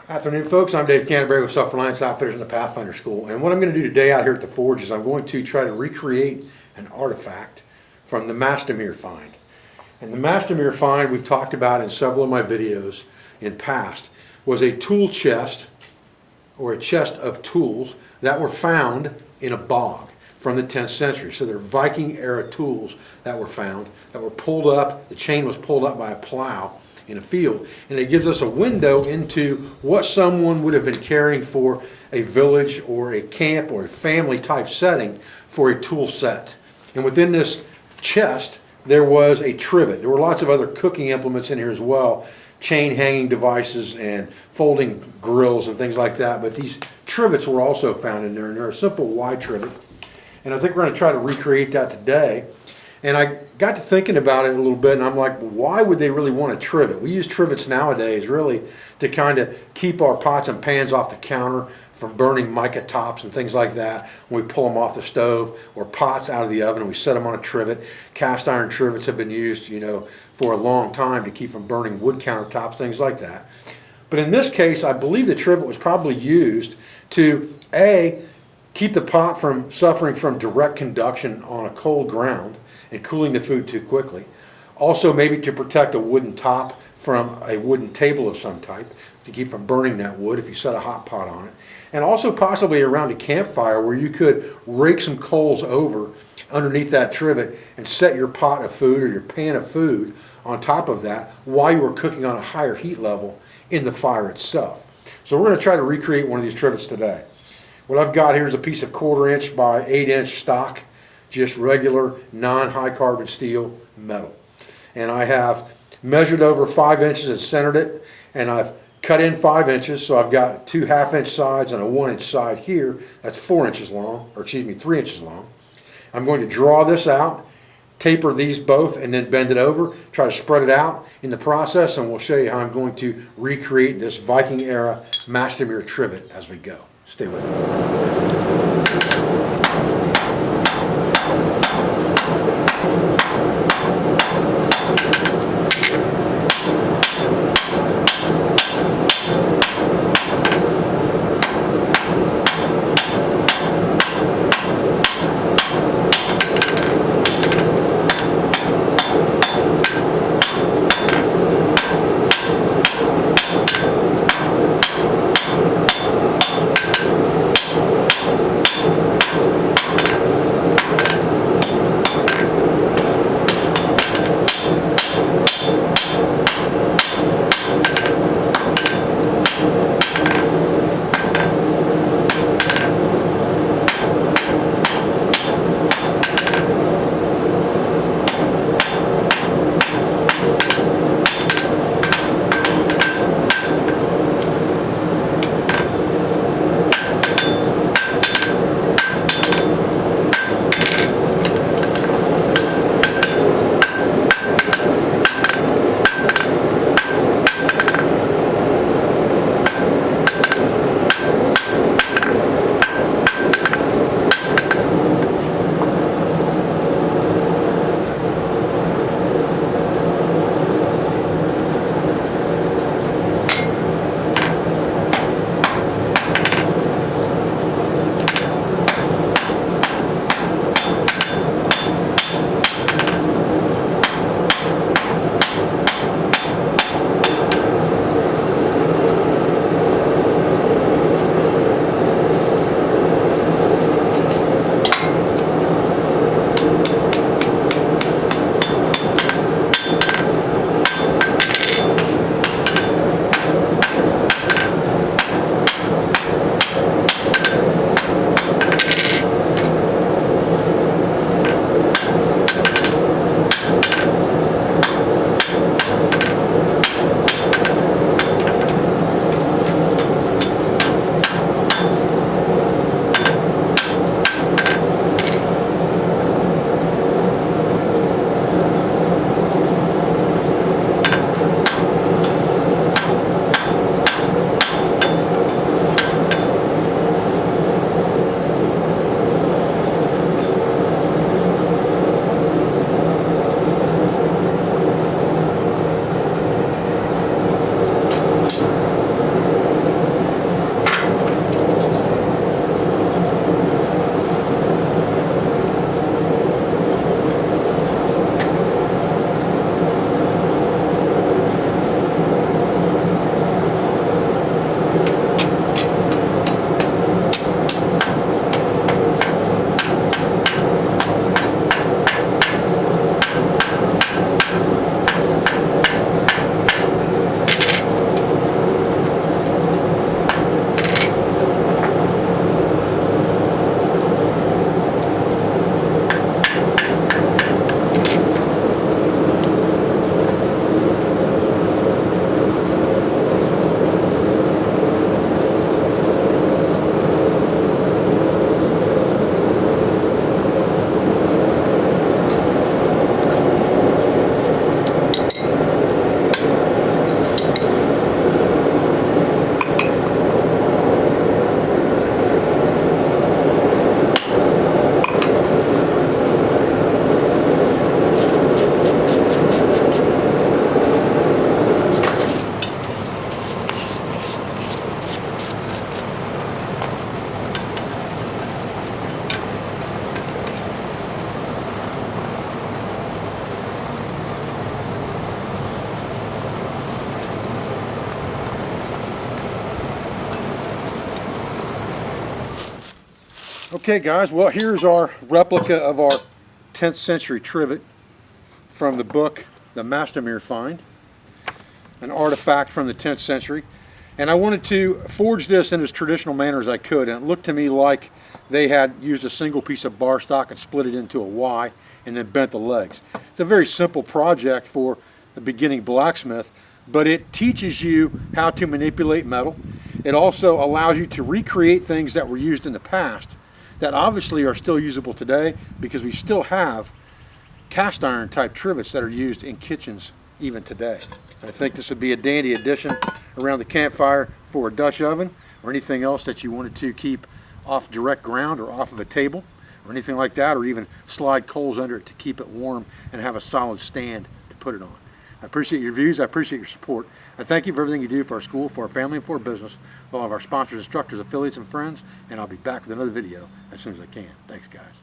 Afternoon, folks. I'm Dave Canterbury with Self-Reliance Outfitters in the Pathfinder School. And what I'm going to do today out here at the Forge is I'm going to try to recreate an artifact from the Mastermyr find. And the Mastermyr find we've talked about in several of my videos in past was a tool chest or a chest of tools that were found in a bog from the 10th century. So they're Viking era tools that were found, that were pulled up, the chain was pulled up by a plow in a field, and it gives us a window into what someone would have been carrying for a village or a camp or a family type setting for a tool set. And within this chest there was a trivet. There were lots of other cooking implements in here as well, chain hanging devices and folding grills and things like that, but these trivets were also found in there, and they're a simple Y trivet, and I think we're going to try to recreate that today. And I got to thinking about it a little bit, and I'm like, why would they really want a trivet? We use trivets nowadays really to kind of keep our pots and pans off the counter from burning mica tops and things like that when we pull them off the stove, or pots out of the oven and we set them on a trivet. Cast iron trivets have been used, for a long time to keep from burning wood countertops, things like that. But in this case, I believe the trivet was probably used to keep the pot from suffering from direct conduction on a cold ground and cooling the food too quickly. Also maybe to protect a wooden top from a wooden table of some type, to keep from burning that wood if you set a hot pot on it. And also possibly around a campfire where you could rake some coals over underneath that trivet and set your pot of food or your pan of food on top of that while you were cooking on a higher heat level in the fire itself. So we're going to try to recreate one of these trivets today. What I've got here is a piece of 1/4 inch by 8 inch stock, just regular non-high carbon steel metal. And I have measured over 5 inches and centered it, and I've cut in 5 inches, so I've got 2 1/2 inch sides and a 1 inch side here. That's 4 inches long, or 3 inches long. I'm going to draw this out, taper these both, and then bend it over, try to spread it out in the process, and we'll show you how I'm going to recreate this Viking era Mastermyr trivet as we go. Stay with me. Okay guys, well here's our replica of our 10th century trivet from the book, the Mastermyr Find, an artifact from the 10th century. And I wanted to forge this in as traditional manner as I could, and it looked to me like they had used a single piece of bar stock and split it into a Y and then bent the legs. It's a very simple project for a beginning blacksmith, but it teaches you how to manipulate metal. It also allows you to recreate things that were used in the past that obviously are still usable today, because we still have cast iron type trivets that are used in kitchens even today. I think this would be a dandy addition around the campfire for a Dutch oven or anything else that you wanted to keep off direct ground or off of a table or anything like that, or even slide coals under it to keep it warm and have a solid stand to put it on. I appreciate your views. I appreciate your support. I thank you for everything you do for our school, for our family, and for our business, for all of our sponsors, instructors, affiliates, and friends, and I'll be back with another video as soon as I can. Thanks, guys.